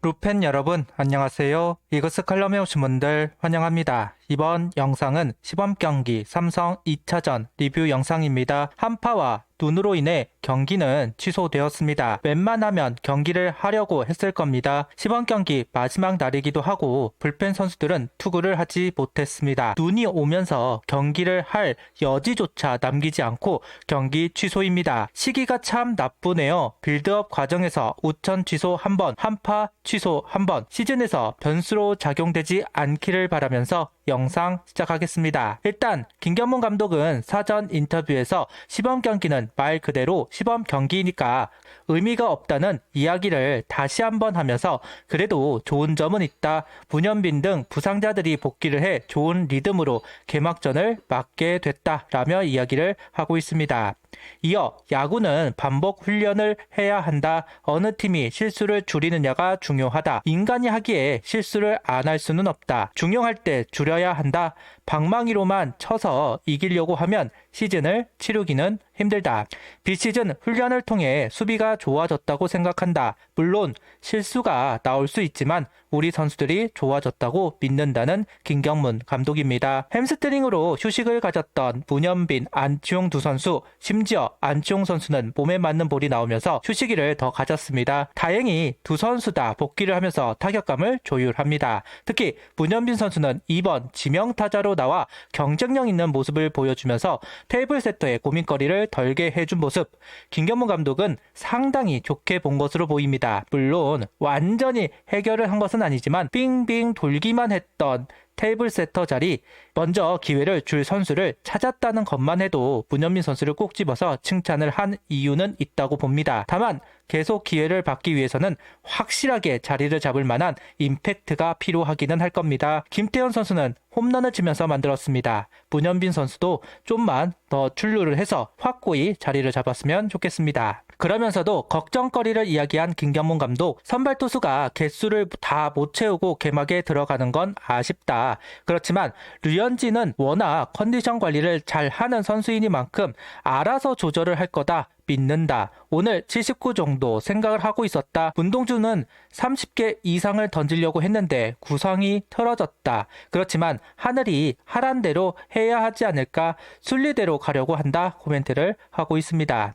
루팬 여러분 안녕하세요. 이것은 칼럼에 오신 분들 환영합니다. 이번 영상은 시범경기 삼성 2차전 리뷰 영상입니다. 한파와 눈으로 인해 경기는 취소되었습니다. 웬만하면 경기를 하려고 했을 겁니다. 시범경기 마지막 날이기도 하고 불펜 선수들은 투구를 하지 못했습니다. 눈이 오면서 경기를 할 여지조차 남기지 않고 경기 취소입니다. 시기가 참 나쁘네요. 빌드업 과정에서 우천 취소 1번, 한파 취소 1번, 시즌에서 변수로 작용되지 않기를 바라면서 영상 시작하겠습니다. 일단 김경문 감독은 사전 인터뷰에서 시범 경기는 말 그대로 시범 경기니까 의미가 없다는 이야기를 다시 한번 하면서 그래도 좋은 점은 있다. 문현빈 등 부상자들이 복귀를 해 좋은 리듬으로 개막전을 맞게 됐다라며 이야기를 하고 있습니다. 이어 야구는 반복 훈련을 해야 한다. 어느 팀이 실수를 줄이느냐가 중요하다. 인간이 하기에 실수를 안 할 수는 없다. 중요할 때 줄여야 한다. 방망이로만 쳐서 이기려고 하면 시즌을 치르기는 힘들다. 비시즌 훈련을 통해 수비가 좋아졌다고 생각한다. 물론 실수가 나올 수 있지만 우리 선수들이 좋아졌다고 믿는다는 김경문 감독입니다. 햄스트링으로 휴식을 가졌던 문현빈, 안치홍 두 선수, 심지어 안치홍 선수는 몸에 맞는 볼이 나오면서 휴식기를 더 가졌습니다. 다행히 두 선수 다 복귀를 하면서 타격감을 조율합니다. 특히 문현빈 선수는 2번 지명타자로 나와 경쟁력 있는 모습을 보여주면서 테이블 세터의 고민거리를 덜게 해준 모습, 김경문 감독은 상당히 좋게 본 것으로 보입니다. 물론 완전히 해결을 한 것은 아니지만 빙빙 돌기만 했던 테이블 세터 자리 먼저 기회를 줄 선수를 찾았다는 것만 해도 문현민 선수를 꼭 집어서 칭찬을 한 이유는 있다고 봅니다. 다만 계속 기회를 받기 위해서는 확실하게 자리를 잡을 만한 임팩트가 필요하기는 할 겁니다. 김태현 선수는 홈런을 치면서 만들었습니다. 문현빈 선수도 좀만 더 출루를 해서 확고히 자리를 잡았으면 좋겠습니다. 그러면서도 걱정거리를 이야기한 김경문 감독, 선발 투수가 개수를 다 못 채우고 개막에 들어가는 건 아쉽다. 그렇지만 류현진은 워낙 컨디션 관리를 잘 하는 선수이니만큼 알아서 조절을 할 거다. 믿는다. 오늘 79 정도 생각을 하고 있었다. 문동주는 30개 이상을 던지려고 했는데 구성이 틀어졌다. 그렇지만 하늘이 하란 대로 해야 하지 않을까, 순리대로 가려고 한다. 코멘트를 하고 있습니다.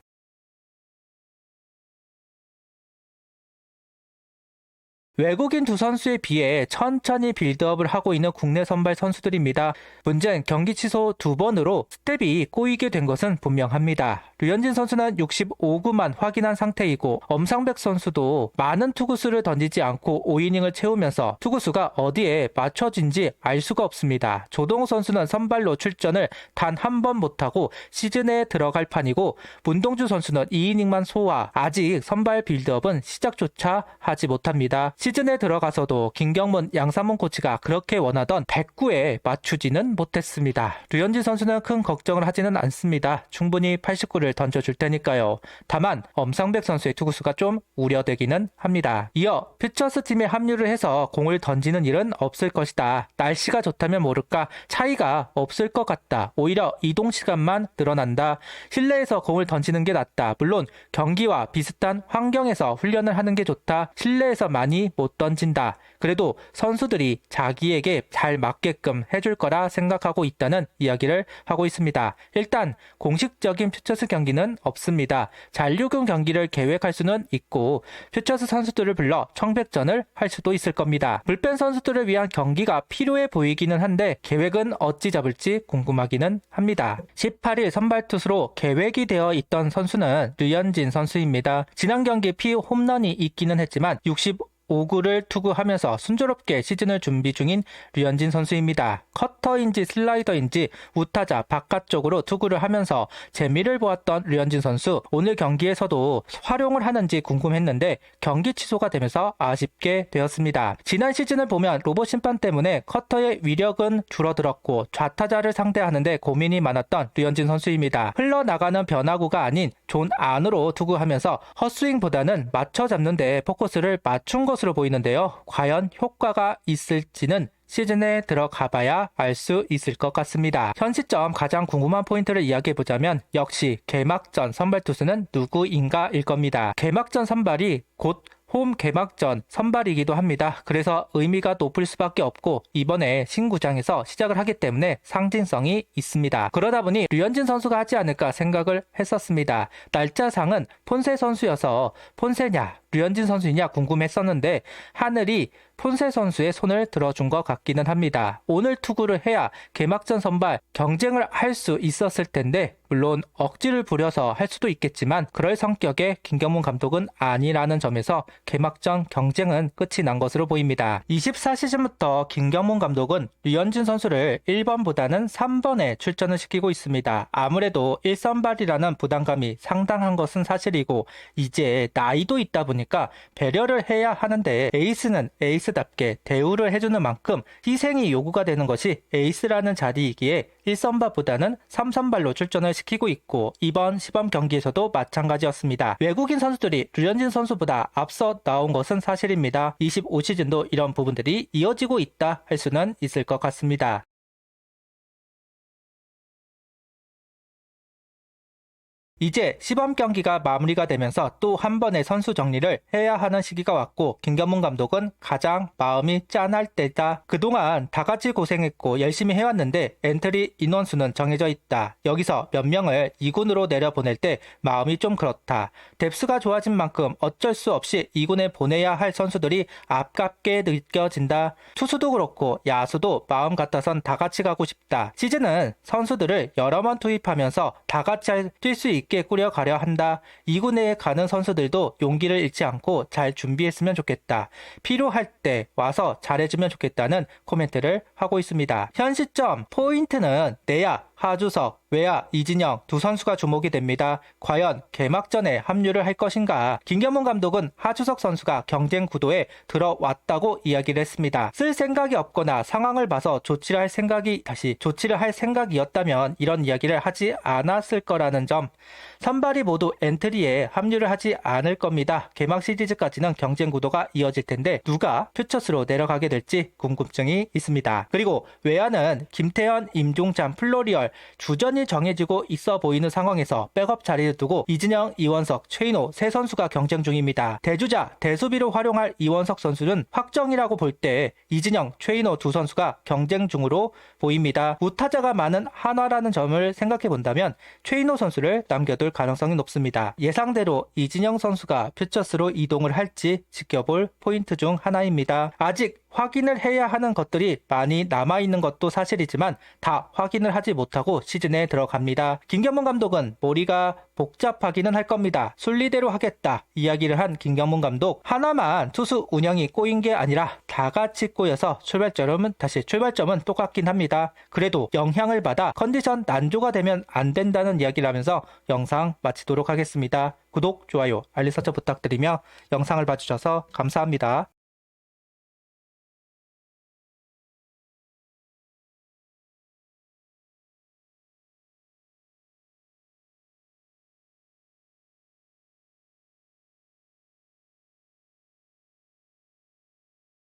외국인 두 선수에 비해 천천히 빌드업을 하고 있는 국내 선발 선수들입니다. 문제는 경기 취소 2번으로 스텝이 꼬이게 된 것은 분명합니다. 류현진 선수는 65구만 확인한 상태이고 엄상백 선수도 많은 투구수를 던지지 않고 5이닝을 채우면서 투구수가 어디에 맞춰진지 알 수가 없습니다. 조동우 선수는 선발로 출전을 단 한 번 못하고 시즌에 들어갈 판이고 문동주 선수는 2이닝만 소화, 아직 선발 빌드업은 시작조차 하지 못합니다. 시즌에 들어가서도 김경문, 양삼문 코치가 그렇게 원하던 109에 맞추지는 못했습니다. 류현진 선수는 큰 걱정을 하지는 않습니다. 충분히 89를 던져줄 테니까요. 다만 엄상백 선수의 투구수가 좀 우려되기는 합니다. 이어 퓨처스 팀에 합류를 해서 공을 던지는 일은 없을 것이다. 날씨가 좋다면 모를까 차이가 없을 것 같다. 오히려 이동 시간만 늘어난다. 실내에서 공을 던지는 게 낫다. 물론 경기와 비슷한 환경에서 훈련을 하는 게 좋다. 실내에서 많이 못 던진다. 그래도 선수들이 자기에게 잘 맞게끔 해줄 거라 생각하고 있다는 이야기를 하고 있습니다. 일단 공식적인 퓨처스 경기는 없습니다. 잔류금 경기를 계획할 수는 있고 퓨처스 선수들을 불러 청백전을 할 수도 있을 겁니다. 불펜 선수들을 위한 경기가 필요해 보이기는 한데 계획은 어찌 잡을지 궁금하기는 합니다. 18일 선발 투수로 계획이 되어 있던 선수는 류현진 선수입니다. 지난 경기 홈런이 있기는 했지만 5구를 투구하면서 순조롭게 시즌을 준비 중인 류현진 선수입니다. 커터인지 슬라이더인지 우타자 바깥쪽으로 투구를 하면서 재미를 보았던 류현진 선수, 오늘 경기에서도 활용을 하는지 궁금했는데 경기 취소가 되면서 아쉽게 되었습니다. 지난 시즌을 보면 로봇 심판 때문에 커터의 위력은 줄어들었고 좌타자를 상대하는데 고민이 많았던 류현진 선수입니다. 흘러나가는 변화구가 아닌 존 안으로 투구하면서 헛스윙보다는 맞춰 잡는 데 포커스를 맞춘 것으로 보이는데요. 과연 효과가 있을지는 시즌에 들어가 봐야 알 수 있을 것 같습니다. 현 시점 가장 궁금한 포인트를 이야기해보자면 역시 개막전 선발 투수는 누구인가일 겁니다. 개막전 선발이 곧 홈 개막전 선발이기도 합니다. 그래서 의미가 높을 수밖에 없고 이번에 신구장에서 시작을 하기 때문에 상징성이 있습니다. 그러다 보니 류현진 선수가 하지 않을까 생각을 했었습니다. 날짜상은 폰세 선수여서 폰세냐 류현진 선수이냐 궁금했었는데 하늘이 폰세 선수의 손을 들어준 것 같기는 합니다. 오늘 투구를 해야 개막전 선발 경쟁을 할 수 있었을 텐데 물론 억지를 부려서 할 수도 있겠지만 그럴 성격의 김경문 감독은 아니라는 점에서 개막전 경쟁은 끝이 난 것으로 보입니다. 24시즌부터 김경문 감독은 류현진 선수를 1번보다는 3번에 출전을 시키고 있습니다. 아무래도 1선발이라는 부담감이 상당한 것은 사실이고 이제 나이도 있다 보니까 배려를 해야 하는데 에이스는 에이스답게 대우를 해주는 만큼 희생이 요구가 되는 것이 에이스라는 자리이기에 1선발보다는 3선발로 출전을 시키고 있고 이번 시범 경기에서도 마찬가지였습니다. 외국인 선수들이 류현진 선수보다 앞서 나온 것은 사실입니다. 25시즌도 이런 부분들이 이어지고 있다 할 수는 있을 것 같습니다. 이제 시범 경기가 마무리가 되면서 또 한 번의 선수 정리를 해야 하는 시기가 왔고 김경문 감독은 가장 마음이 짠할 때다. 그동안 다 같이 고생했고 열심히 해왔는데 엔트리 인원수는 정해져 있다. 여기서 몇 명을 2군으로 내려보낼 때 마음이 좀 그렇다. 뎁스가 좋아진 만큼 어쩔 수 없이 2군에 보내야 할 선수들이 아깝게 느껴진다. 투수도 그렇고 야수도 마음 같아선 다 같이 가고 싶다. 시즌은 선수들을 여러 번 투입하면서 다 같이 뛸 수 있게 꾸려가려 한다. 2군에 가는 선수들도 용기를 잃지 않고 잘 준비했으면 좋겠다. 필요할 때 와서 잘해주면 좋겠다는 코멘트를 하고 있습니다. 현 시점 포인트는 내야 하주석, 외야 이진영 두 선수가 주목이 됩니다. 과연 개막전에 합류를 할 것인가? 김경문 감독은 하주석 선수가 경쟁 구도에 들어왔다고 이야기를 했습니다. 쓸 생각이 없거나 상황을 봐서 조치를 할 생각이었다면 이런 이야기를 하지 않았을 거라는 점. 선발이 모두 엔트리에 합류를 하지 않을 겁니다. 개막 시리즈까지는 경쟁 구도가 이어질 텐데 누가 퓨처스로 내려가게 될지 궁금증이 있습니다. 그리고 외야는 김태현, 임종찬, 플로리얼 주전이 정해지고 있어 보이는 상황에서 백업 자리를 두고 이진영, 이원석, 최인호 세 선수가 경쟁 중입니다. 대주자, 대수비로 활용할 이원석 선수는 확정이라고 볼 때 이진영, 최인호 두 선수가 경쟁 중으로 보입니다. 우타자가 많은 한화라는 점을 생각해 본다면 최인호 선수를 남겨둘 가능성이 높습니다. 예상대로 이진영 선수가 퓨처스로 이동을 할지 지켜볼 포인트 중 하나입니다. 아직 확인을 해야 하는 것들이 많이 남아있는 것도 사실이지만 다 확인을 하지 못하고 시즌에 들어갑니다. 김경문 감독은 머리가 복잡하기는 할 겁니다. 순리대로 하겠다 이야기를 한 김경문 감독, 하나만 투수 운영이 꼬인 게 아니라 다 같이 꼬여서 출발점은 똑같긴 합니다. 그래도 영향을 받아 컨디션 난조가 되면 안 된다는 이야기를 하면서 영상 마치도록 하겠습니다. 구독, 좋아요, 알림 설정 부탁드리며 영상을 봐주셔서 감사합니다.